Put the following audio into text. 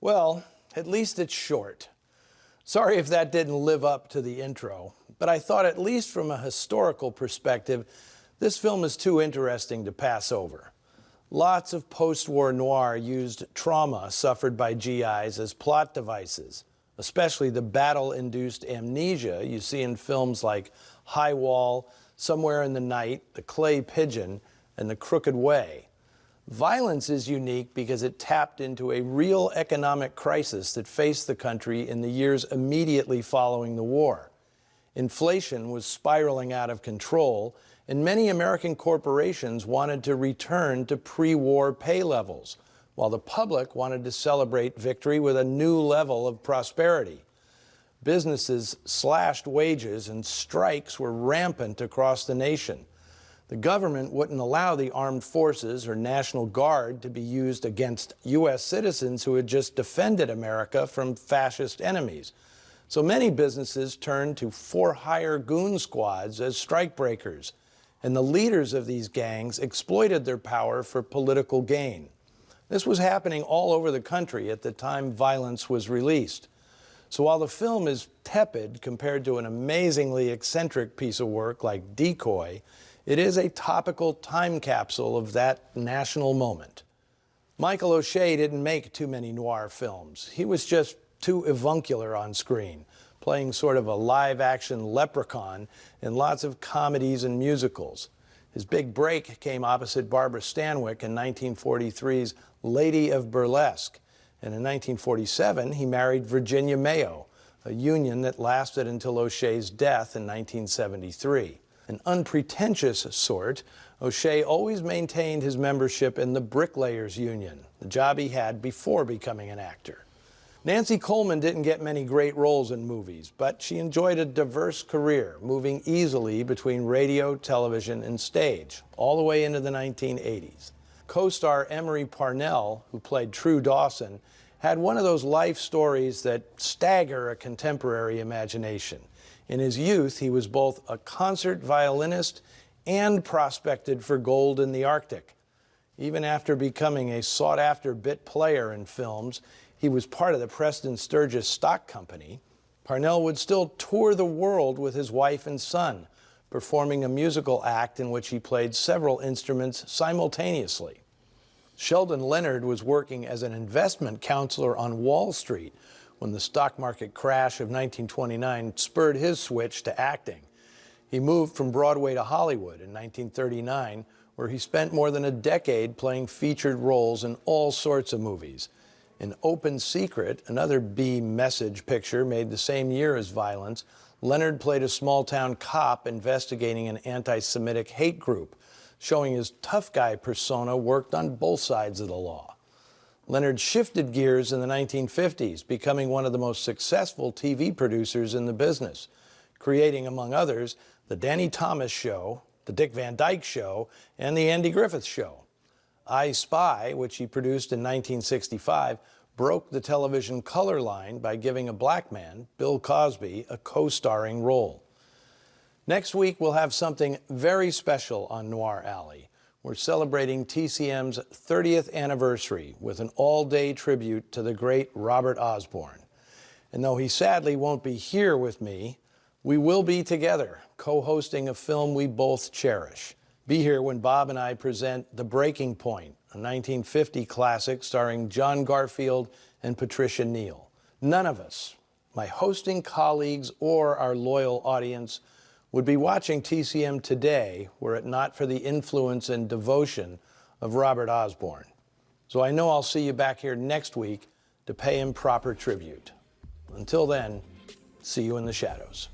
Well, at least it's short. Sorry if that didn't live up to the intro, but I thought at least from a historical perspective, this film is too interesting to pass over. Lots of post-war noir used trauma suffered by GIs as plot devices, especially the battle-induced amnesia you see in films like High Wall, Somewhere in the Night, The Clay Pigeon, and The Crooked Way. Violence is unique because it tapped into a real economic crisis that faced the country in the years immediately following the war. Inflation was spiraling out of control, and many American corporations wanted to return to pre-war pay levels, while the public wanted to celebrate victory with a new level of prosperity. Businesses slashed wages and strikes were rampant across the nation. The government wouldn't allow the armed forces or National Guard to be used against U.S. citizens who had just defended America from fascist enemies. So many businesses turned to for-hire goon squads as strikebreakers, and the leaders of these gangs exploited their power for political gain. This was happening all over the country at the time Violence was released. So while the film is tepid compared to an amazingly eccentric piece of work like Decoy, it is a topical time capsule of that national moment. Michael O'Shea didn't make too many noir films. He was just too avuncular on screen, playing sort of a live-action leprechaun in lots of comedies and musicals. His big break came opposite Barbara Stanwyck in 1943's Lady of Burlesque. And in 1947, he married Virginia Mayo, a union that lasted until O'Shea's death in 1973. An unpretentious sort, O'Shea always maintained his membership in the Bricklayers Union, the job he had before becoming an actor. Nancy Coleman didn't get many great roles in movies, but she enjoyed a diverse career, moving easily between radio, television, and stage, all the way into the 1980s. Co-star Emery Parnell, who played True Dawson, had one of those life stories that stagger a contemporary imagination. In his youth, he was both a concert violinist and prospected for gold in the Arctic. Even after becoming a sought-after bit player in films, he was part of the Preston Sturges Stock Company. Parnell would still tour the world with his wife and son, performing a musical act in which he played several instruments simultaneously. Sheldon Leonard was working as an investment counselor on Wall Street when the stock market crash of 1929 spurred his switch to acting. He moved from Broadway to Hollywood in 1939, where he spent more than a decade playing featured roles in all sorts of movies. In Open Secret, another B-message picture made the same year as Violence, Leonard played a small-town cop investigating an anti-Semitic hate group, showing his tough guy persona worked on both sides of the law. Leonard shifted gears in the 1950s, becoming one of the most successful TV producers in the business, creating, among others, The Danny Thomas Show, The Dick Van Dyke Show, and The Andy Griffith Show. I Spy, which he produced in 1965, broke the television color line by giving a black man, Bill Cosby, a co-starring role. Next week, we'll have something very special on Noir Alley. We're celebrating TCM's 30th anniversary with an all-day tribute to the great Robert Osborne. And though he sadly won't be here with me, we will be together, co-hosting a film we both cherish. Be here when Bob and I present The Breaking Point, a 1950 classic starring John Garfield and Patricia Neal. None of us, my hosting colleagues or our loyal audience, would be watching TCM today were it not for the influence and devotion of Robert Osborne. So I know I'll see you back here next week to pay him proper tribute. Until then, see you in the shadows.